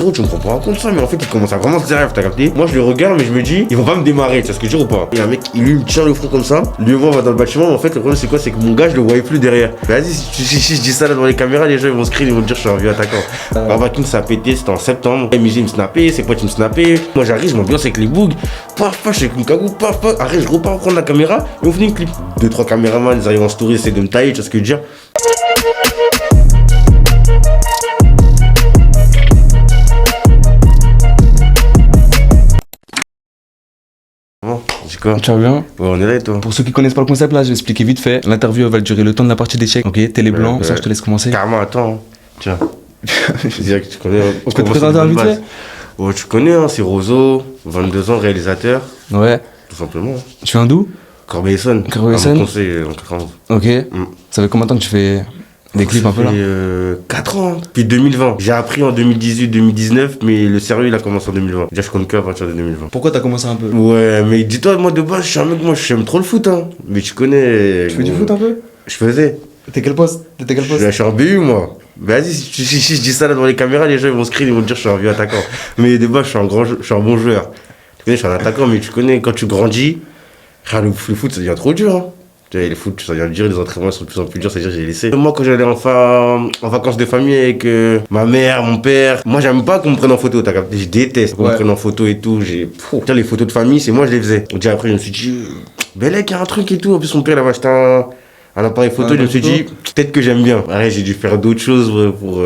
Gros, tu me prends pas en compte ça, mais en fait, il commence à vraiment se sérieux, t'as capté? Moi, je le regarde, mais je me dis, ils vont pas me démarrer, tu sais ce que je dis ou pas? Et un mec, il lui me tient le front comme ça, lui et moi, on va dans le bâtiment, mais en fait, le problème, c'est quoi? C'est que mon gars, je le voyais plus derrière. Vas-y, si je dis ça là devant les caméras, les gens, ils vont screen, ils vont me dire, je suis un vieux attaquant. Barba King, ça a pété, c'était en septembre. MJ, il me snappait, ses potes, ils me snappaient. Moi, j'arrive, je m'ambiance avec les bougs. Paf, je suis avec une cagou, paf. Arrête, je repars prendre la caméra, et on finit le clip. 2-3 caméramans, ils arrivent en story, essaient de me tailler, tu vois ce que je veux dire? Quoi? Tu vas bien? Ouais, on est là et toi? Pour ceux qui connaissent pas le concept là, je vais expliquer vite fait. L'interview va durer le temps de la partie d'échecs. Ok, t'es les blancs, ça je te laisse commencer. Carrément, attends, hein. Tiens. Je dirais que tu connais. Tu peux te présenter vite fait? Ouais, tu connais, hein, c'est Rozo, 22 ans, réalisateur. Ouais. Tout simplement. Tu viens d'où? Corbeil-Essonnes. Corbeil-Essonnes. Conseil en 91. Ok. Ça fait combien de temps que tu fais des clips un peu là? 4 ans. Depuis 2020. J'ai appris en 2018-2019, mais le sérieux il a commencé en 2020. Déjà, je compte que à partir de 2020. Pourquoi t'as commencé un peu? Ouais, mais dis-toi, moi de base, je suis un mec, moi j'aime trop le foot, hein. Mais tu connais. Tu fais du foot un peu? Je faisais. T'es quel poste? Je suis en BU, moi. Vas-y, si je dis ça là devant les caméras, les gens ils vont screen, ils vont dire je suis un vieux attaquant. Mais de base, je suis un bon joueur. Tu connais, je suis un attaquant, mais tu connais, quand tu grandis, le foot ça devient trop dur, hein. Tu vois, le foot ça devient dur, les entraînements sont de plus en plus durs, c'est-à-dire j'ai laissé. Moi, quand j'allais en vacances de famille avec ma mère, mon père, moi j'aime pas qu'on me prenne en photo, t'as capté? Je déteste qu'on me prenne en photo et tout. Tiens, les photos de famille, c'est moi je les faisais. Et après, je me suis dit, Bellec, il y a un truc et tout. En plus, mon père il avait acheté un appareil photo, je me suis dit, peut-être que j'aime bien. Arrête, j'ai dû faire d'autres choses pour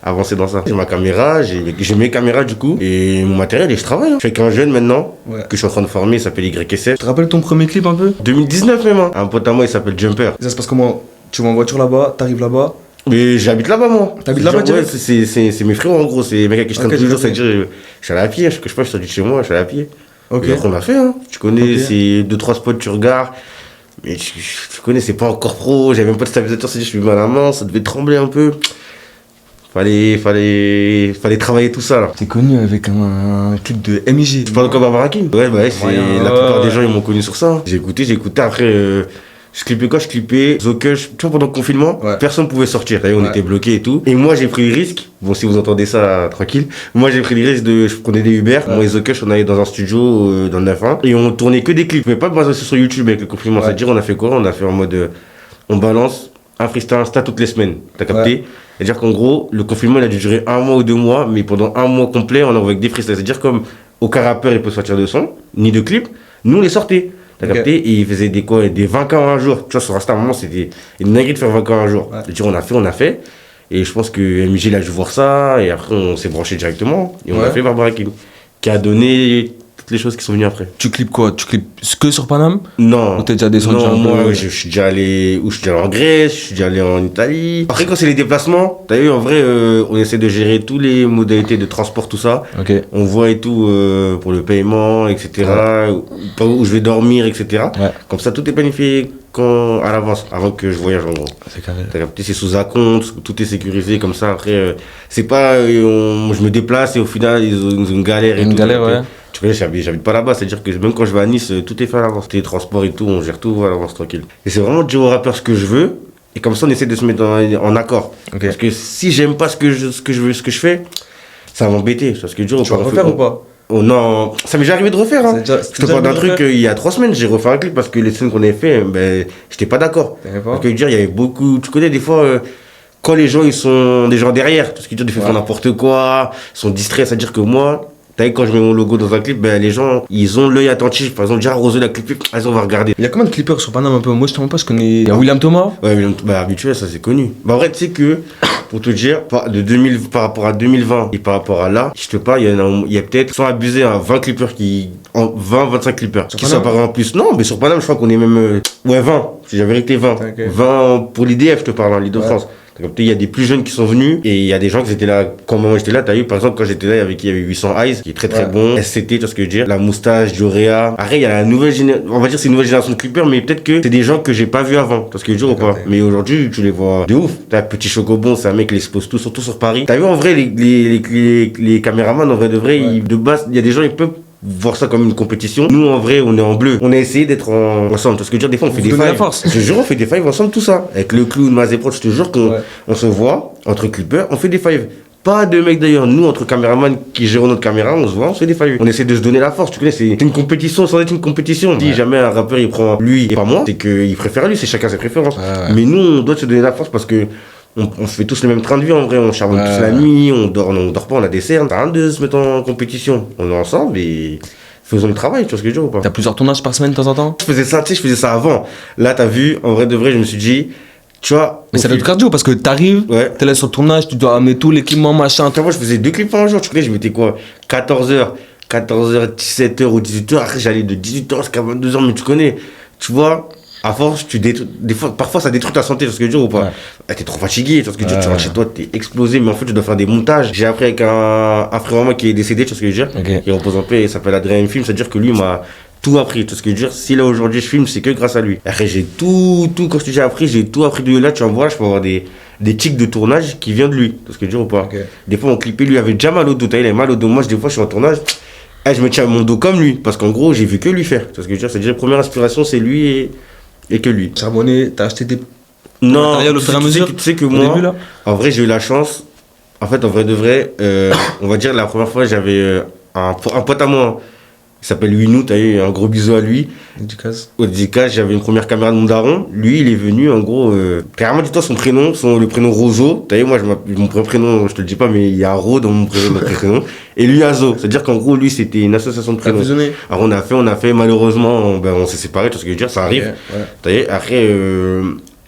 avancer dans ça. J'ai ma caméra, j'ai mes caméras du coup, et mon matériel, et je travaille. Hein. Je suis avec un jeune maintenant, que je suis en train de former, il s'appelle YSF. Tu te rappelles ton premier clip un peu? 2019 même, hein. Un pote à moi, il s'appelle Jumper. Ça se passe comment? Tu vas en voiture là-bas, t'arrives là-bas? Mais j'habite là-bas, moi. T'habites là-bas, ouais, c'est mes frères en gros, c'est les mecs avec qui je traîne tous les jours, c'est-à-dire, je suis allé à pied, je suis sorti de chez moi, je suis allé à pied. Ok. Et après, on a fait, hein. Tu connais, c'est 2-3 spots, tu regardes. Mais tu connais, c'est pas encore pro, j'avais même pas de stabilisateur, c'est-à-dire je me mets à la main, ça devait trembler un peu. Fallait travailler tout ça là. T'es connu avec un clip de MJ. Tu parles de quoi, Barba King? Ouais, bah ouais, la plupart des gens ils m'ont connu sur ça. J'ai écouté, après. Je clippais Zokush, tu vois, pendant le confinement, personne pouvait sortir. D'ailleurs, on était bloqués et tout. Et moi, j'ai pris le risque. Bon, si vous entendez ça, tranquille. Moi, j'ai pris le risque je prenais des Uber. Moi et Zokush, on allait dans un studio dans le 9-1. Et on tournait que des clips. Mais pas basé sur YouTube avec le confinement. C'est-à-dire, on a fait quoi? On a fait en mode, on balance un freestyle Insta toutes les semaines. T'as capté? C'est-à-dire qu'en gros, le confinement, il a dû durer 1 mois ou 2 mois. Mais pendant 1 mois complet, on envoyait avec des freestyles. C'est-à-dire comme aucun rappeur, il peut sortir de son, ni de clip. Nous, on les sortait. T'as capté? Et il faisait des 20K en un jour. Tu vois, sur Insta, à un moment, c'était une dinguerie de faire 20K en un jour. C'est-à-dire, on a fait. Et je pense que MJ, il a dû voir ça. Et après, on s'est branché directement. Et on a fait Barba King, qui a donné toutes les choses qui sont venues après. Tu clips quoi? Tu clips que sur Paname? Non. Ou t'es déjà descendu? Non, moi, je suis déjà allé en Grèce, je suis déjà allé en Italie. Après, quand c'est les déplacements, t'as vu, en vrai, on essaie de gérer toutes les modalités de transport, tout ça. On voit et tout pour le paiement, etc. Où je vais dormir, etc. Comme ça, tout est planifié à l'avance, avant que je voyage en gros. C'est carré. T'as capté, c'est sous acompte, tout est sécurisé comme ça. Après, c'est pas, je me déplace et au final, ils ont une galère et tout. Une galère, ouais. Tu connais, j'habite pas là-bas, c'est-à-dire que même quand je vais à Nice, tout est fait à l'avance. Les transports et tout, on gère tout à l'avance tranquille. Et c'est vraiment de dire aux rappeurs ce que je veux, et comme ça on essaie de se mettre en accord. Parce que si j'aime pas ce que je veux, ce que je fais, ça va m'embêter. Parce que tu vas refaire ou pas? Oh non, ça m'est déjà arrivé de refaire. Hein. Je te parle d'un truc, il y a 3 semaines, j'ai refait un clip parce que les scènes qu'on avait fait, j'étais pas d'accord. Parce que dire, il y avait beaucoup. Tu connais des fois. Quand les gens ils sont des gens derrière, parce qu'ils font n'importe quoi, ils sont distraits, c'est-à-dire que moi, t'as vu, quand je mets mon logo dans un clip, les gens, ils ont l'œil attentif. Par exemple, déjà Rozo l'a clippé, on va regarder. Il y a combien de clippers sur Paname un peu? Moi, je te pas, je connais. Il y a William Thomas. Ouais, habituel, ça c'est connu. En vrai, tu sais que, pour te dire, par rapport à 2020 et par rapport à là, je te parle, il y a peut-être, sans abuser, 20 clippers 25 clippers. Qui s'apparaissent en plus. Non, mais sur Paname, je crois qu'on est même, 20. C'est la vérité, 20. 20 pour l'IDF, je te parle, l'Île-de-France. Il y a des plus jeunes qui sont venus et il y a des gens qui étaient là quand moi j'étais là. T'as vu, par exemple, quand j'étais là, il y avait 800 Eyes qui est très très bon. SCT, tu vois ce que je veux dire. La moustache, Jorea. Après, il y a la nouvelle génération, on va dire c'est une nouvelle génération de clippers, mais peut-être que c'est des gens que j'ai pas vu avant. Tu vois ce que je veux dire ou pas? Mais aujourd'hui, tu les vois de ouf. T'as Petit Chocobon, c'est un mec qui les expose tout, surtout sur Paris. T'as vu, en vrai, les caméramans, en vrai de vrai, de base, il y a des gens, ils peuvent voir ça comme une compétition. Nous, en vrai, on est en bleu. On a essayé d'être ensemble. Parce que dire, des fois, on fait des fives. Je te jure, on fait des fives ensemble, tout ça. Avec le clown, Mazepro, je te jure qu'on se voit entre clippers, on fait des fives. Pas de mec d'ailleurs, nous entre caméramans qui gèrent notre caméra, on se voit, on se fait des failles. On essaie de se donner la force, tu connais, c'est une compétition sans être une compétition. Si jamais un rappeur il prend lui et pas moi, c'est qu'il préfère lui, c'est chacun ses préférences. Mais nous on doit se donner la force parce que on fait tous le même train de vie en vrai, on charbonne tous la nuit, on dort pas, on a des cernes, t'as rien de se mettre en compétition. On est ensemble et faisons le travail, tu vois ce que je veux dire ou pas? T'as plusieurs tournages par semaine de temps en temps? Je faisais ça, tu sais, je faisais ça avant. Là t'as vu, en vrai de vrai, je me suis dit, tu vois. Mais ça doit être cardio parce que t'arrives, t'es là sur le tournage, tu dois amener tout l'équipement, machin. Tu vois, moi je faisais 2 clips par jour, tu connais, je mettais quoi 14h, 17h ou 18h, après j'allais de 18h jusqu'à 22h, mais tu connais, tu vois, à force, parfois ça détruit ta santé, tu vois ce que je veux dire ou pas? T'es trop fatigué, tu vois ce que je veux dire, tu rentres chez toi, t'es explosé, mais en fait tu dois faire des montages. J'ai appris avec un frère à moi qui est décédé, tu vois ce que je veux dire, qui repose en paix, il s'appelle Adrien Film, c'est-à-dire que lui m'a tout appris, tout ce que je veux dire, si là aujourd'hui je filme, c'est que grâce à lui. Après j'ai tout, quand je te dis appris, j'ai tout appris de lui. Là, tu vas voir, je peux avoir des tics de tournage qui viennent de lui, tout ce que je veux dire ou pas. Des fois on clippait, lui avait déjà mal au dos, il avait mal au dos, moi des fois je suis en tournage, je me tiens à mon dos comme lui, parce qu'en gros j'ai vu que lui faire, tu vois ce que je veux dire, c'est-à-dire la première inspiration c'est lui et que lui. Charbonné, t'as acheté des matériels au fur et à mesure? Tu sais que moi, début, là en vrai j'ai eu la chance, en fait en vrai de vrai, on va dire la première fois j'avais un pote à moi, il s'appelle Winou, t'as eu un gros bisou à lui. Au dédicace, j'avais une première caméra de mon daron. Lui, il est venu, en gros, carrément, dis-toi son prénom, le prénom Rozo. T'as vu, moi, mon prénom, je te le dis pas, mais il y a un Ro dans mon prénom. Et lui, Azo. C'est-à-dire qu'en gros, lui, c'était une association de prénoms. Alors, on a fait, malheureusement, on s'est séparés, tu vois ce que je veux dire, ça arrive. T'as vu, après,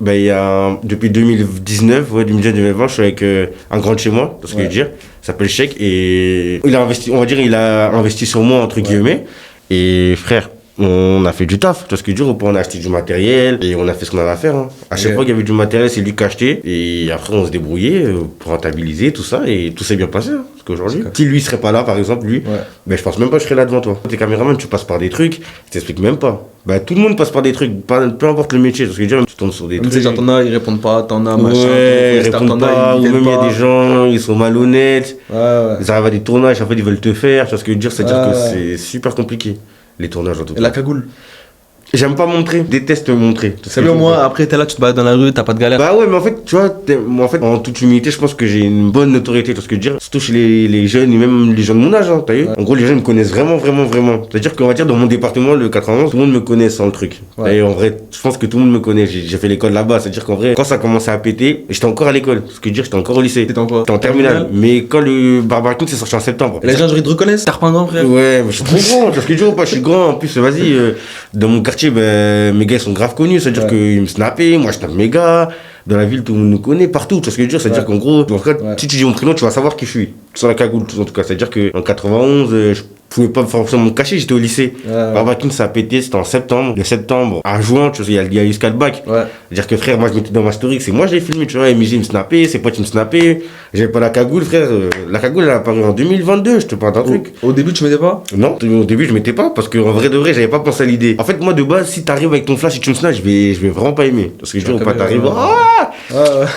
il y a, depuis 2019, 2020, je suis avec un grand de chez moi, tu vois ce que je veux dire. Il s'appelle Cheikh et il a investi, on va dire, il a investi sur moi, entre guillemets. Et frère, on a fait du taf, tu vois ce que je veux dire, on a acheté du matériel et on a fait ce qu'on avait à faire. Hein. À chaque fois qu'il y avait du matériel, c'est lui qui achetait. Et après, on se débrouillait pour rentabiliser tout ça et tout s'est bien passé. Hein, parce qu'aujourd'hui, si lui serait pas là, par exemple, lui, je pense même pas que je serais là devant toi. T'es caméraman, tu passes par des trucs, je t'explique même pas. Tout le monde passe par des trucs, peu importe le métier, parce que déjà, tu tombes sur des trucs. Ces gens, t'en as, ils répondent pas, t'en as, machin. Ils répondent pas, ou même il y a des gens, ils sont malhonnêtes. Ils arrivent à des tournages, en fait, ils veulent te faire, tu vois ce que je veux dire, c'est-à-dire que c'est super compliqué. Les tournages en tout cas. Et la cagoule? J'aime pas montrer, déteste montrer. C'est bien, moi, après t'es là, tu te balades dans la rue, t'as pas de galère. Bah ouais, mais en fait, tu vois, en toute humilité, je pense que j'ai une bonne notoriété, tu vois ce que je veux dire. Surtout chez les jeunes et même les gens de mon âge, hein, t'as vu. En gros, les jeunes me connaissent vraiment. C'est-à-dire qu'on va dire, dans mon département, le 91, tout le monde me connaît sans le truc. Et en vrai, je pense que tout le monde me connaît. J'ai fait l'école là-bas, c'est-à-dire qu'en vrai, quand ça a commencé à péter, j'étais encore à l'école. Ce que je veux dire, j'étais encore au lycée. T'étais en quoi? J'étais en terminale. Mais quand le Barbacoon s'est sorti en septembre. Les gens, ils te reconnaissent? T'as pas un grand frère? Ouais, mais je suis trop grand, tu vois ce que je veux dire ou pas, je suis grand. En plus, vas-y, dans mon quartier, mes gars sont grave connus, c'est-à-dire qu'ils me snappaient, moi je snappe mes gars, dans la ville tout le monde nous connaît, partout, tu vois ce que je veux dire, c'est-à-dire qu'en gros, si tu dis mon prénom, tu vas savoir qui je suis, sans la cagoule, en tout cas, c'est-à-dire qu'en 91, je pouvais pas forcément me cacher, j'étais au lycée. Barbacoon, ça a pété, c'était en septembre, de septembre à juin, tu vois, il y a eu ce back. C'est-à-dire que frère, moi je mettais dans ma story, c'est moi je l'ai filmé, tu vois, MJ me snappait, ses potes me snappaient, j'avais pas la cagoule, frère, la cagoule elle a apparu en 2022, je te parle d'un truc. Au début, tu mettais pas? Non, au début je mettais pas, parce qu'en vrai de vrai, j'avais pas pensé à l'idée. En fait, moi de base, si t'arrives avec ton flash et tu me snaps, je vais vraiment pas aimer. Parce que je dis, pas t'arrives,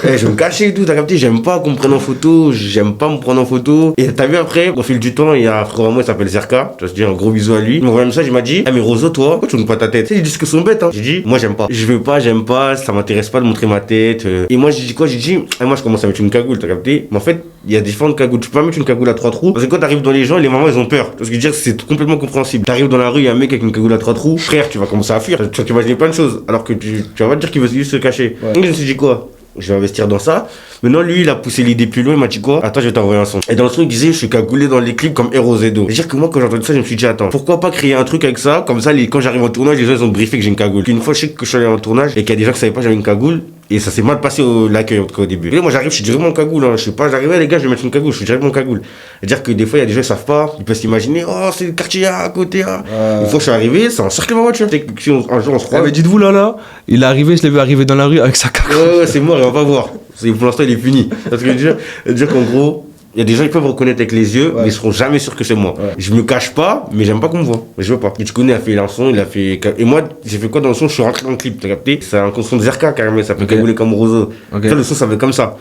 je vais me cacher et tout, t'as capté, j'aime pas qu'on me prenne en photo, j'aime pas me prendre en photo. Et t'as vu après, au fil du temps, il y a un frère à moi, il s'appelle Zerka, tu vas se dire un gros bisou à lui. Il m'a envoyé un message, il m'a dit, mais Rozo, toi, pourquoi tu ne pas ta tête? Tu sais, les disques sont bêtes, hein. J'ai dit, moi j'aime pas. Je veux pas, j'aime pas, ça m'intéresse pas de montrer ma tête. Et moi j'ai dit quoi? J'ai dit, moi je commence à mettre une cagoule, t'as capté? Mais en fait, il y a différentes cagoules. Tu peux pas mettre une cagoule à 3 trous. Parce que quand t'arrives dans les gens, les mamans elles ont peur. Parce que je veux dire, c'est complètement compréhensible. T'arrives dans la rue, il y a un mec avec une cagoule à 3 trous. Frère, tu vas commencer à fuir. Tu vas imaginer plein de choses. Alors que tu vas pas te dire qu'il veut juste se cacher. Donc je me suis dit quoi? Je vais investir dans ça. Maintenant, lui, il a poussé l'idée plus loin. Il m'a dit quoi? Attends, je vais t'envoyer un son. Et dans le son, il disait, je suis cagoulé dans les clips comme Hero Zedo. C'est-à-dire que moi, quand j'ai entendu ça, je me suis dit, attends, pourquoi pas créer un truc avec ça? Comme ça, quand j'arrive en tournage, les gens, ils ont briefé que j'ai une cagoule. Une fois, je sais que je suis allé en tournage et qu'il y a des gens qui savaient pas que j'avais une cagoule. Et ça s'est mal passé l'accueil au début. Et moi, j'arrive, je suis directement en cagoule. Hein. Je sais pas, j'arrive, les gars, je vais mettre une cagoule. Je suis directement en cagoule. C'est-à-dire que des fois, il y a des gens qui savent pas. Ils peuvent s'imaginer, oh, c'est le quartier à côté. Une fois que je suis arrivé, c'est encerclé ma voiture. Si un jour, on se croit. Mais dites-vous là, il est arrivé, je l'ai vu arriver dans la rue avec sa cagoule. Ouais, c'est mort, il va pas voir. Pour l'instant, il est fini. Parce que je veux dire qu'en gros, il y a des gens qui peuvent reconnaître avec les yeux, mais ils seront jamais sûrs que c'est moi. Je me cache pas, mais j'aime pas qu'on me voit. Mais je veux pas. Et tu connais, il a fait un son, il a fait. Et moi, j'ai fait quoi dans le son? Je suis rentré dans le clip, t'as capté? C'est un son de Zerka carrément, ça peut cagouler comme Rozo. Le son, ça fait comme ça.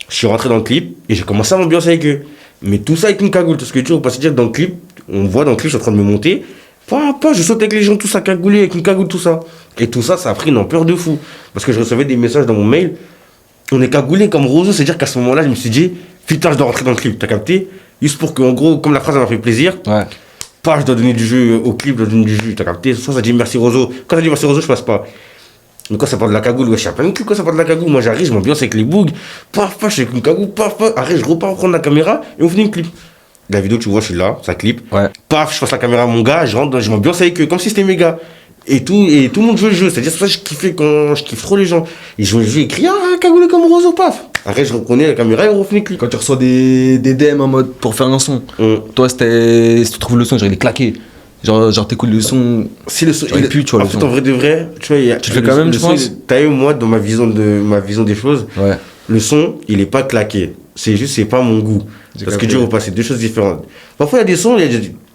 Je suis rentré dans le clip et j'ai commencé à m'ambiancer avec eux. Mais tout ça avec une cagoule, parce que tu vois, pas se dire dans le clip, on voit dans le clip, je suis en train de me monter. Je saute avec les gens, tout ça cagoulé, avec une cagoule, tout ça. Et tout ça, ça a pris une ampleur de fou. Parce que je recevais des messages dans mon mail. On est cagoulé comme Rozo, c'est-à-dire qu'à ce moment-là, je me suis dit, putain, je dois rentrer dans le clip, t'as capté? Juste pour que, en gros, comme la phrase m'a fait plaisir, pas, je dois donner du jeu au clip, je dois donner du jeu, t'as capté? Soit ça dit merci Rozo. Quand ça dit merci Rozo, je passe pas. Mais quand ça parle de la cagoule, ouais, je sais pas même plus quand ça parle de la cagoule. Moi, j'arrive, je m'ambiance avec les bougs, paf, paf, je suis avec une cagoule, paf, paf, arrête, je repars prendre la caméra et on finit le clip. La vidéo, tu vois, je suis là, ça clip. Paf, je passe la caméra à mon gars, je rentre, je m'ambiance avec eux, comme si c'était mes gars. Et tout le monde joue le jeu. C'est-à-dire, c'est ça que je kiffais quand je kiffe trop les gens. Ils jouent le jeu, ils crient, ah, cagoule comme Rozo, paf. Après, je reprenais la caméra et on refinit le clip. Quand tu reçois des DM en mode pour faire un son, toi, si tu trouves le son, genre il est claqué. Genre t'écoutes le son. Si le son. Il pue, tu vois. En fait, en vrai de vrai, tu vois, tu le fais quand même, je pense. T'as eu, moi, dans ma vision des choses, le son, il est pas claqué. C'est juste, c'est pas mon goût. Parce que tu repasses, c'est deux choses différentes. Parfois, il y a des sons,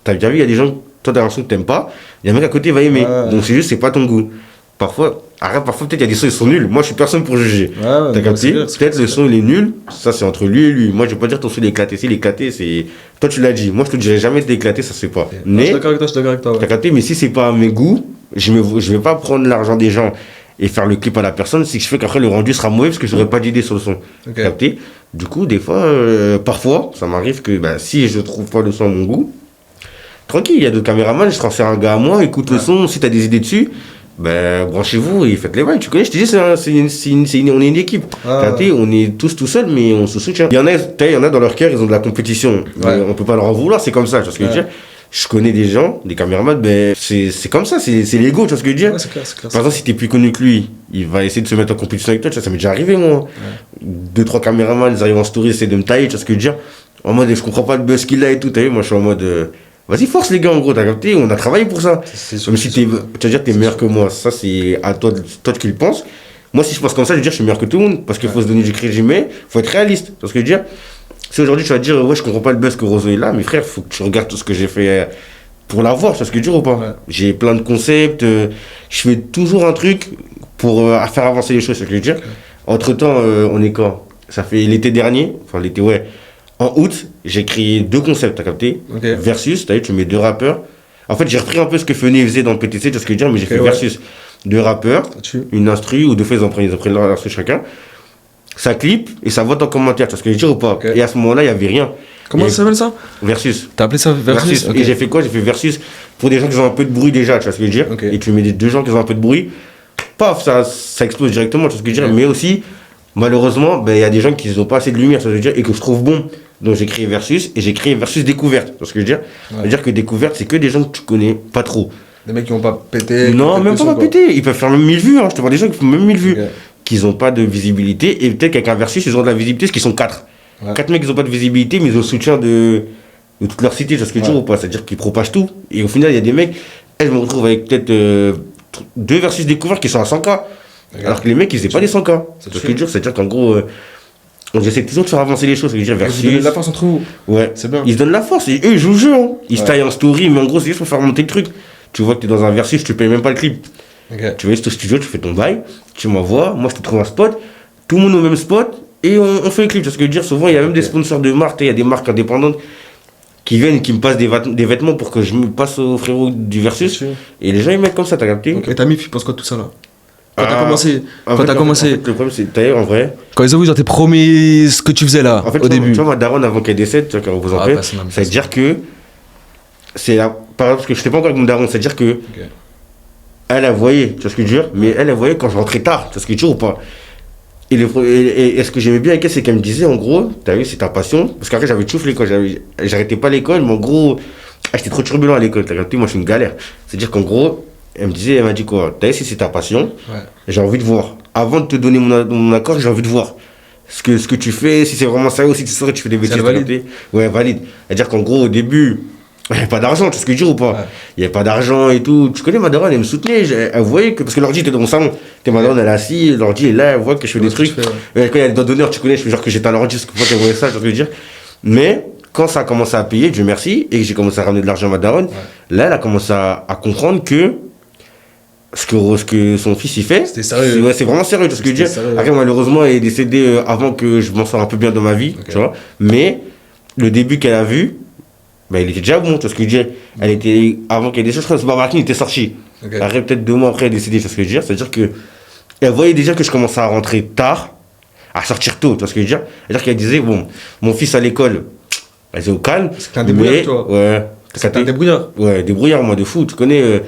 t'as déjà vu, il y a des gens, toi, t'as un son que t'aimes pas, il y a un mec à côté qui va aimer. Donc, c'est juste, c'est pas ton goût. Parfois, peut-être il y a des sons, ils sont nuls. Moi, je suis personne pour juger. T'as capté? Peut-être le son, il est nul. Ça, c'est entre lui et lui. Moi, je vais pas dire ton son, il est éclaté. Si, il est éclaté, c'est. Toi, tu l'as dit. Moi, je te dirais jamais t'es éclaté, ça se fait pas. Mais. Je suis d'accord avec toi. T'as capté? Mais si c'est pas à mes goûts, je vais pas prendre l'argent des gens et faire le clip à la personne. Si je fais qu'après, le rendu sera mauvais parce que j'aurais pas d'idée sur le son. T'as capté? Du coup, des fois, parfois, ça m'arrive que si je trouve pas le son à mon goût, tranquille, il y a d'autres caméramans, je transfère un gars à moi, écoute le son, si t'as des idées dessus. Branchez-vous et faites les bails. Tu connais, je te dis, on est une équipe. On est tous tout seuls, mais on se soutient. Il y en a dans leur cœur, ils ont de la compétition. On peut pas leur en vouloir, c'est comme ça. Tu vois ce que je veux dire? Je connais des gens, des caméramans, c'est comme ça, c'est l'ego, tu vois ce que je veux dire? C'est clair. Par exemple, si t'es plus connu que lui, il va essayer de se mettre en compétition avec toi. Tu vois, ça m'est déjà arrivé, moi. 2-3 caméramans, ils arrivent en story, ils essaient de me tailler, tu vois ce que je veux dire? En mode, je comprends pas le buzz qu'il a et tout. T'as vu, moi, je suis en mode. Vas-y, force les gars, en gros, t'as capté, on a travaillé pour ça. Même si tu vas dire que t'es meilleur que moi, ça c'est à toi qui le penses. Moi, si je pense comme ça, je veux dire je suis meilleur que tout le monde, parce qu'il faut se donner du crédit, mais faut être réaliste. Tu vois ce que je veux dire? Si aujourd'hui tu vas dire, ouais, je comprends pas le buzz que Rozo est là, mes frères, faut que tu regardes tout ce que j'ai fait pour l'avoir, tu vois ce que je veux dire ou pas? J'ai plein de concepts, je fais toujours un truc pour faire avancer les choses, c'est ce que je veux dire. Entre temps, on est quand? Ça fait l'été dernier, en août, j'ai créé 2 concepts, t'as capté? Versus, t'as vu, tu mets 2 rappeurs. En fait, j'ai repris un peu ce que Fené faisait dans le PTC, tu vois ce que je veux dire, mais j'ai fait versus 2 rappeurs, une instru, ou 2 fois ils ont pris leur instru chacun. Ça clip et ça vote en commentaire, tu vois ce que je veux dire ou pas? Et à ce moment-là, il n'y avait rien. Comment ça s'appelle ça? Versus. T'as appelé ça versus? Et j'ai fait quoi? J'ai fait versus pour des gens qui ont un peu de bruit déjà, tu vois ce que je veux dire? Et tu mets 2 gens qui ont un peu de bruit, paf, ça explose directement, tu vois ce que je veux dire? Mais aussi, malheureusement, il y a des gens qui n'ont pas assez de lumière, ça veut dire, et que je trouve bon. Donc j'ai créé Versus, et j'ai créé Versus Découverte. Tu vois ce que je veux dire? Ça veut dire que Découverte, c'est que des gens que tu connais pas trop. Des mecs qui n'ont pas pété? Non, même pas pété. Ils peuvent faire même 1000 vues. Je te vois des gens qui font même 1000 vues. Qui n'ont pas de visibilité. Et peut-être qu'avec un Versus, ils ont de la visibilité, parce qu'ils sont 4. 4 mecs qui n'ont pas de visibilité, mais ils ont le soutien de toute leur cité. Tu vois ce que je veux dire ou pas? C'est-à-dire qu'ils propagent tout. Et au final, il y a des mecs, je me retrouve avec peut-être 2 Versus Découvertes qui sont à 100K. Alors que les mecs, ils faisaient pas les 100K. C'est ce que je veux dire, c'est-à-dire qu'en gros, j'essaie toujours de faire avancer les choses. C'est-à-dire versus. Ils donnent la force entre vous. Ouais, c'est bien. Ils se donnent la force. Et eux, ils jouent le jeu. Hein. Ils se taillent en story, mais en gros, c'est juste pour faire monter le truc. Tu vois que tu es dans un versus, tu payes même pas le clip. Tu vas juste au studio, tu fais ton bail, tu m'envoies, moi je te trouve un spot, tout le monde au même spot, et on fait le clip. Tu vois ce que je veux dire? Souvent, il y a même des sponsors de marques, il y a des marques indépendantes qui viennent, qui me passent des vêtements pour que je me passe au frérot du versus. Et les gens, ils mettent comme ça, t'as capté? Et ta mif, tu penses quoi de tout ça là? Quand t'as commencé, le problème, c'est d'ailleurs en vrai. Quand ils ont vu, genre, t'es promis ce que tu faisais là, au début. Tu vois, ma daronne, avant qu'elle décède, tu vois, quand on vous en fait, ça veut dire que. C'est par exemple, parce que je sais pas encore avec mon daron, c'est-à-dire que. Elle voyait, tu vois ce que je veux dire, mais elle voyait quand je rentrais tard, tu vois ce que je veux dire ou pas. Et ce que j'aimais bien avec elle, c'est qu'elle me disait, en gros, t'as vu, c'est ta passion. Parce qu'après, j'avais tout fait l'école, j'arrêtais pas l'école, mais en gros, j'étais trop turbulent à l'école, t'as capté, moi je suis une galère. C'est-à-dire qu'en gros, elle m'a dit quoi, t'as vu, si c'est ta passion, j'ai envie de voir. Avant de te donner mon accord, j'ai envie de voir ce que tu fais, si c'est vraiment sérieux, ou si tu saurais, tu fais des bêtises. Ouais, valide. C'est-à-dire qu'en gros, au début, il n'y avait pas d'argent, tu sais ce que je dis ou pas? Il n'y avait pas d'argent et tout. Tu connais ma daronne, elle me soutenait. Elle voyait que. Parce que l'ordi était dans mon salon. Ma daronne, elle est assise, l'ordi est là, elle voit que je fais des trucs. Quand il y a des doigts d'honneur, tu connais, je fais genre que j'étais à l'ordi, parce que quand elle voyait ça, je veux dire. Mais quand ça a commencé à payer, Dieu merci, et que j'ai commencé à ramener de l'argent à ma daronne, là, elle a commencé à comprendre que ce que son fils il fait, c'était sérieux. C'est vraiment sérieux, tu vois ce que je veux dire. Après, malheureusement, elle est décédée avant que je m'en sorte un peu bien dans ma vie, tu vois. Mais le début qu'elle a vu, il était déjà bon, tu vois ce que je veux dire. Elle était, avant qu'elle décède, je crois que Barbakin était sorti. Après, peut-être 2 mois après, elle est décédée, tu vois ce que je veux dire. C'est-à-dire que elle voyait déjà que je commençais à rentrer tard. à sortir tôt, tu vois ce que je veux dire? C'est-à-dire qu'elle disait, bon, mon fils à l'école, elle est au calme. C'est un débrouillard, toi. Ouais. C'est un débrouillard. Ouais, débrouillard, moi, de fou. Tu connais,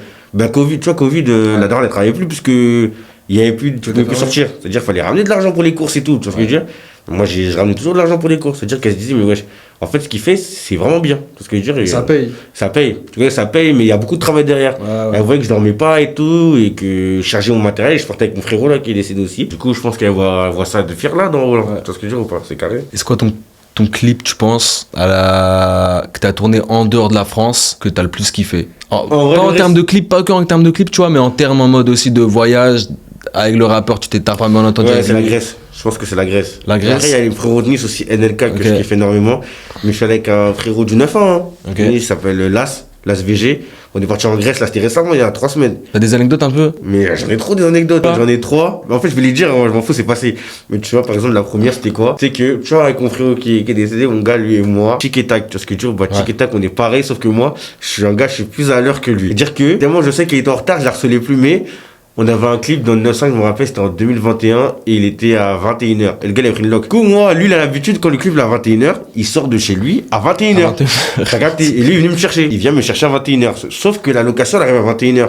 Covid, tu vois, Covid, la daronne, elle travaillait plus, puisque il y avait plus, tu pouvais plus sortir. C'est-à-dire qu'il fallait ramener de l'argent pour les courses et tout, tu vois ce que je veux dire? Moi, je ramenais toujours de l'argent pour les courses. C'est-à-dire qu'elle se disait, mais wesh, en fait, ce qu'il fait, c'est vraiment bien. Tu vois ce que je veux dire? Ça paye. Ça paye. Tu vois, ça paye, mais il y a beaucoup de travail derrière. Elle voyait que je dormais pas et tout, et que je chargeais mon matériel. Je partais avec mon frérot là, qui est décédé aussi. Du coup, je pense qu'elle voit ça de fier là, dans Roland. Tu vois ce que je veux dire ou pas? C'est carré. Et c'est quoi ton clip, tu penses, que t'as tourné en dehors de la France, que t'as le plus kiffé? Pas en termes de clip, pas que en termes de clip, tu vois, mais en termes en mode aussi de voyage, avec le rappeur, tu t'es pas bien entendu. Ouais, c'est la Grèce. Je pense que c'est la Grèce. La Grèce. Après, il y a les frérots de Nice aussi, NLK, que je kiffe énormément. Mais je suis avec un frérot du 9 ans. Hein. Il s'appelle Las VG. On est parti en Grèce, là, c'était récemment, il y a 3 semaines. T'as des anecdotes un peu? Mais j'en ai trop des anecdotes, j'en ai 3. Mais en fait, je vais les dire, je m'en fous, c'est passé. Mais tu vois, par exemple, la première, c'était quoi? C'est que, tu vois, avec mon frérot qui est décédé, mon gars, lui et moi, tic et tac, tu vois ce que tu vois, tic et tac, on est pareil, sauf que moi, je suis un gars, je suis plus à l'heure que lui. C'est-à-dire que, tellement je sais qu'il était en retard, je la harcelais plus, mais on avait un clip dans le 9.5, je me rappelle, c'était en 2021, et il était à 21h. Et le gars, il a pris une lock. Du coup, moi, lui, il a l'habitude, quand le clip est à 21h, il sort de chez lui à 21h. T'as capté? Et lui, il est venu me chercher. Il vient me chercher à 21h. Sauf que la location, elle arrive à 21h.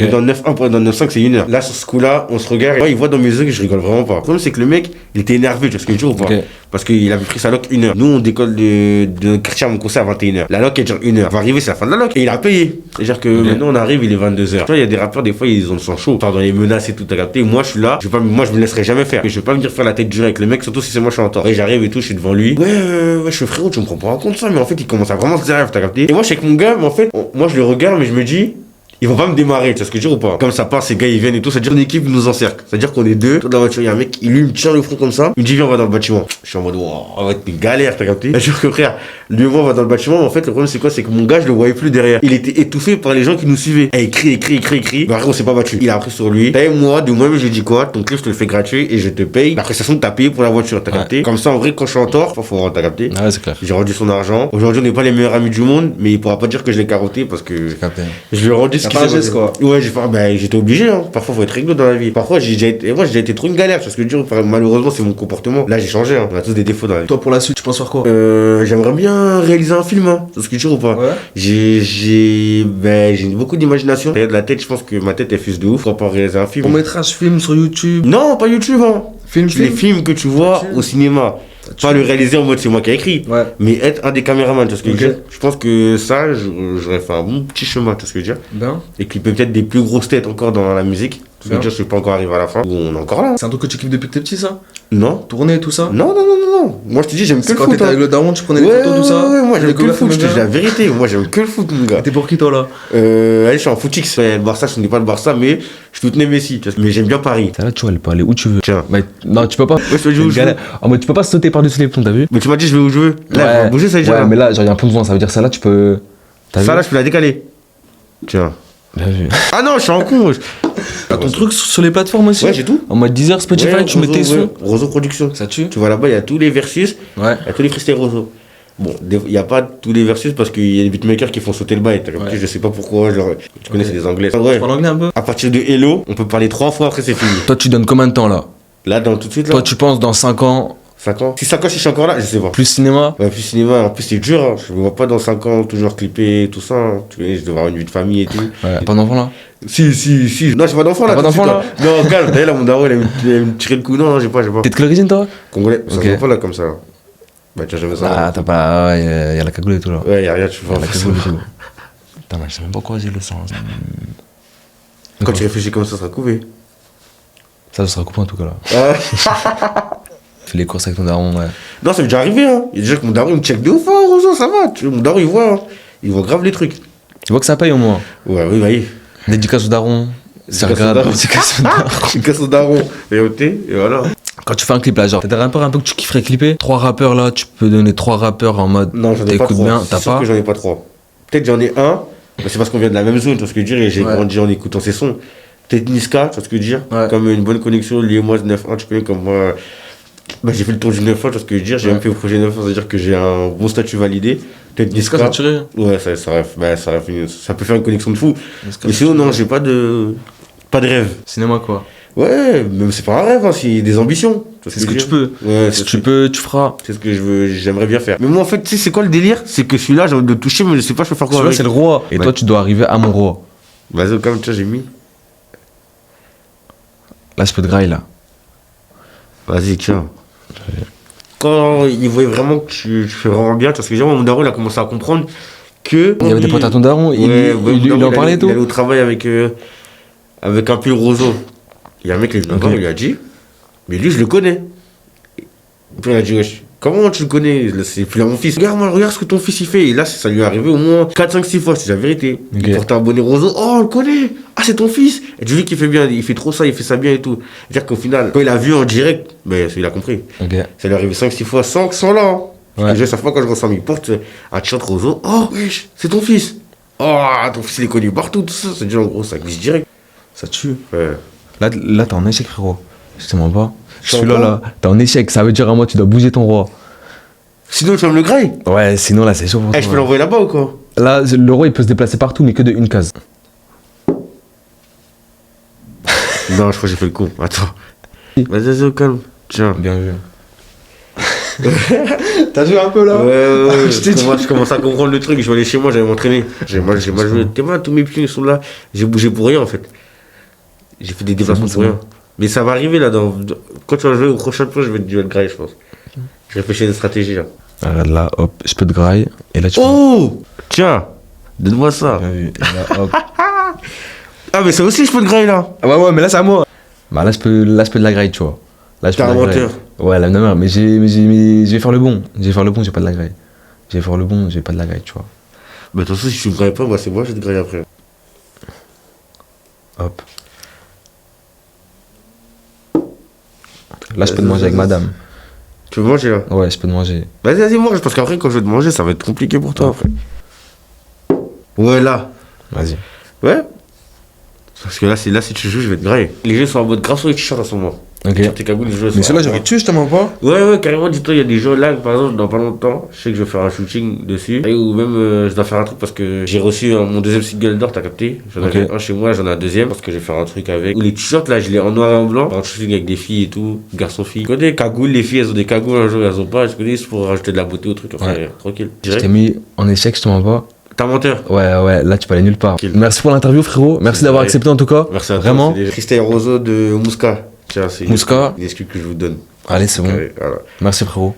Dans le 9.1 pour dans le 9.5, c'est 1h. Là, sur ce coup-là, on se regarde, et moi, il voit dans mes yeux que je rigole vraiment pas. Le problème, c'est que le mec, il était énervé, tu vois ce que je veux dire ou pas? Parce qu'il avait pris sa loc 1h. Nous, on décolle de quartier à mon conseil à 21h. La loc, elle dure 1h. On va arriver, c'est la fin de la loc. Et il a payé. C'est-à-dire que maintenant, on arrive, il est 22h. Tu vois, il y a des rappeurs, des fois, ils ont le sang chaud. Dans les menaces et tout, t'as capté. Moi, je suis là. Moi, je me laisserai jamais faire. Je vais pas venir faire la tête dure avec le mec, surtout si c'est moi, je suis en tort. Et j'arrive et tout, je suis devant lui. Ouais, je suis frérot, tu me prends pas en compte ça. Mais en fait, il commence à vraiment se dire, t'as capté. Et moi, je suis avec mon gars, mais en fait, moi, je le regarde, mais je me dis, ils vont pas me démarrer, tu vois ce que je veux dire ou pas? Comme ça part, ces gars ils viennent et tout, c'est-à-dire une équipe nous encercle. C'est-à-dire qu'on est deux, dans la voiture, il y a un mec, il lui me tient le front comme ça, il me dit viens on va dans le bâtiment. Je suis en mode wow, on va être une galère, t'as capté? Je jure que frère, lui et moi on va dans le bâtiment, mais en fait le problème c'est quoi? C'est que mon gars je le voyais plus derrière. Il était étouffé par les gens qui nous suivaient. Et il crie. Mais après on s'est pas battu. Il a pris sur lui. Et moi, de moi-même je lui ai dit quoi? Ton clip je te le fais gratuit et je te paye la prestation que t'as payé pour la voiture, t'as capté? Comme ça en vrai quand je suis en tort, faut rendre, t'as capté? Ouais, c'est clair. J'ai rendu son argent. Aujourd'hui on n'est pas les meilleurs amis du monde, mais il pourra pas dire que je l'ai carotté parce que je lui ai rendu ce qu'il s'est quoi. Ouais, j'étais obligé, hein. Parfois, faut être réglo dans la vie. Parfois, j'ai déjà été trop une galère. Parce que malheureusement, c'est mon comportement. Là, j'ai changé, hein. On a tous des défauts dans la vie. Toi, pour la suite, tu penses faire quoi? J'aimerais bien réaliser un film, hein. C'est ce que tu dis ou pas? Ouais. J'ai beaucoup d'imagination. Derrière de la tête, je pense que ma tête est fuse de ouf. Pourquoi pas réaliser un film? Court métrage, film sur YouTube? Non, pas YouTube, hein. Les films que tu vois au cinéma. Pas le réaliser en mode c'est moi qui ai écrit, mais être un des caméramans, tu vois ce que je veux dire. Je pense que ça, j'aurais fait un bon petit chemin, tu vois ce que je veux dire. Et qu'il peut peut-être des plus grosses têtes encore dans la musique. Tu veux dire, je suis pas encore arrivé à la fin, ou on est encore là. C'est un truc que tu kiffes depuis que t'es petit, ça? Non. Tourner, tout ça? Non. Moi, je te dis, j'aime que le foot. Quand t'étais avec le daron, tu prenais les photos, tout ça? Ouais, moi, j'aime que le foot, je te dis la vérité. Moi, j'aime que le foot, mon gars. T'es pour qui, toi, là? Allez, je suis en footix. Le Barça, je n'ai pas le Barça, mais je soutenais Messi. Mais j'aime bien Paris. Là, tu vois, elle peut aller où tu veux. Tiens. Non, tu peux pas. Ouais, je te dis où je veux. En mode, tu peux pas sauter par-dessus les plombs, t'as vu? Mais tu m'as dit, je vais où je veux. Là, je vais bouger, ça veut dire. Ouais, mais là, genre, il y a un pont devant, ça veut dire ça, là, tu peux. Ça, là, je peux la décaler. Tiens. Bien vu. Ah non, je suis en con. T'as ton truc sur les plateformes aussi? Ouais, j'ai tout. En mode Deezer, Spotify, tu mets tes sons. Roseau Production. Ça tue. Tu vois là-bas, il y a tous les versus. Ouais. Il y a tous les freestyles Roseau. Bon, il n'y a pas tous les versus parce qu'il y a des beatmakers qui font sauter le bail. Ouais. Je sais pas pourquoi. Tu connais, c'est des anglais. Ouais. Tu parles anglais un peu? À partir de Hello, on peut parler 3 fois, après c'est fini. Toi, tu donnes combien de temps là? Là, tout de suite là. Toi, tu penses dans 5 ans? 5 ans? Si 5 ans, si je suis encore là, je sais pas. Plus cinéma? Ouais, plus cinéma. En plus, c'est dur. Hein. Je me vois pas dans 5 ans toujours clipper tout ça. Hein. Tu connais, je dois avoir une vie de famille et tout. Ouais. T'as pas d'enfant là? Si. Non, j'ai pas d'enfant là. T'as pas d'enfant là? Non, calme. D'ailleurs, là, mon daron, il a me tiré le coup. Non, j'ai pas. T'es de quelle origine toi? Congolais. Ça se voit pas là comme ça. Bah, tu as jamais ça. Ah, t'as pas. Ouais, y a la cagoule et tout là. Ouais, y a rien, tu vois. La cagoule et tout. Putain, mais je sais même pas quoi j'ai le sens. Quand tu réfléchis comme ça sera coupé. Ça sera coupé en tout cas là. Fais les courses avec ton daron, ouais. Non, ça m'est déjà arrivé, hein. Il y a déjà que mon daron il me check de ouf, hein, Rosa, ça va. Mon daron il voit, hein. Il voit grave les trucs. Tu vois que ça paye au moins. Ouais, oui, bah oui. Dédicace au daron. Dédicace au daron. Et au thé, et voilà. Quand tu fais un clip là, genre, t'as des rappeurs un peu que tu kifferais clipper? 3 rappeurs là, tu peux donner 3 rappeurs en mode. Non, j'en ai pas 3. Bien, t'as pas que j'en ai pas 3. Peut-être j'en ai un, mais c'est parce qu'on vient de la même zone, tu vois ce que je veux dire, et j'ai grandi en écoutant ses sons. Peut-être Niska, tu vois ce que je veux dire, comme une bonne connexion, lui et moi, 9-1, tu connais comme moi. Bah, j'ai fait le tour du 9-1, tu vois ce que je veux dire, j'ai même fait le projet 9-1, c'est-à-dire que j'ai un bon statut validé. Peut-être Niska. Saturé. Ouais, ça peut faire une connexion de fou. Mais sinon, non, j'ai pas de rêve. Cinéma quoi? Ouais, même c'est pas un rêve, hein, c'est des ambitions. C'est ce que tu peux. Ouais, si tu peux, tu feras. C'est ce que j'aimerais bien faire. Mais moi, en fait, tu sais, c'est quoi le délire? C'est que celui-là, j'ai envie de le toucher, mais je sais pas, je peux faire quoi Celui-là, avec. c'est le roi. Et toi, tu dois arriver à mon roi. Vas-y, comme tu vois, j'ai mis. Là, je peux te grailler, là. Vas-y, tiens. Quand il voyait vraiment que tu fais vraiment bien, parce que déjà, mon daron, il a commencé à comprendre que. Il y avait des potes à ton daron, il en parlait et tout. Il allait au travail avec un pull roseau. Il y a un mec qui est venu me voir, il lui a dit, mais lui, je le connais. Et puis il a dit, wesh, comment tu le connais? C'est plus là mon fils. Regarde ce que ton fils il fait. Et là, ça lui est arrivé au moins 4, 5, 6 fois, c'est la vérité. Il porte un bonnet roseau. Oh, on le connaît. Ah, c'est ton fils. Et tu dis qu'il fait bien, il fait trop ça, il fait ça bien et tout. C'est-à-dire qu'au final, quand il a vu en direct, ben, il a compris. Ça lui est arrivé 5, 6 fois sans là. Hein. Ouais. Déjà, chaque fois quand je ressens, il porte un t-shirt roseau. Oh, wesh, c'est ton fils. Oh, ton fils il est connu partout, tout ça. C'est déjà en gros, ça glisse direct. Ça tue. Ouais. Là, t'es en échec, frérot. Je te mens pas. Celui-là, t'es en échec. Ça veut dire à moi, tu dois bouger ton roi. Sinon, tu vas me le grailler. Ouais, sinon, là, c'est chaud pour toi. Je peux l'envoyer là-bas ou quoi? Là, le roi, il peut se déplacer partout, mais que de une case. Non, je crois que j'ai fait le coup. Attends. Vas-y, au calme. Tiens. Bien vu. T'as joué un peu là? Ouais, je commence à comprendre le truc. Je vais aller chez moi, j'allais m'entraîner. J'ai mal joué. T'es mal, tous mes pieds sont là. J'ai bougé pour rien en fait. J'ai fait des déplacements pour rien. Mais ça va arriver là. Quand tu vas jouer au prochain tour, je vais te grailler, je pense. Je réfléchis à une stratégie là. Regarde là, hop, je peux te grailler. Et là, tu oh tiens, donne-moi ça. Et là, hop. Ah, mais ça aussi, je peux te grailler là. Ah, ouais, mais là, c'est à moi. Bah, là, je peux te la grailler, tu vois. Là, je peux t'es un menteur. Ouais, là, non, mais je vais faire le bon. Je vais faire le bon, je vais pas de la graille. Je vais faire le bon, je vais pas de la graille, tu vois. Bah, de toute façon, si tu me grailles pas, moi, c'est moi, je vais te grailler après. Hop. Là, je peux te manger avec madame. Tu veux manger là? Ouais, je peux te manger. Vas-y, mange, parce qu'après, quand je vais te manger, ça va être compliqué pour toi après. Ouais, là. Vas-y. Ouais. Parce que là, si tu joues, je vais te grailler. Les jeux sont en mode grave sur les t-shirts à ce moment. Ok. Mais ceux-là, j'aurais tué justement pas. Ouais, carrément, dis-toi, il y a des jeux là, par exemple, dans pas longtemps, je sais que je vais faire un shooting dessus. Et ou même, je dois faire un truc parce que j'ai reçu mon deuxième single d'or, t'as capté? J'en avais un chez moi, j'en ai un deuxième parce que je vais faire un truc avec. Ou les t-shirts là, je les ai en noir et en blanc. Un shooting avec des filles et tout, garçons-filles. Tu connais, cagoules, les filles, elles ont des cagoules un jour, elles ont pas, je connais, c'est pour rajouter de la beauté au truc, enfin, tranquille. Je t'ai mis en échec, justement pas. T'es un menteur. Ouais, là tu peux aller nulle part. Merci pour l'interview, frérot. Merci d'avoir accepté en tout cas. Merci à toi. Vraiment. C'est des Christelle Roseau de Mouska. Tiens, c'est Mouska. une excuse que je vous donne. Allez, c'est bon. Voilà. Merci, frérot.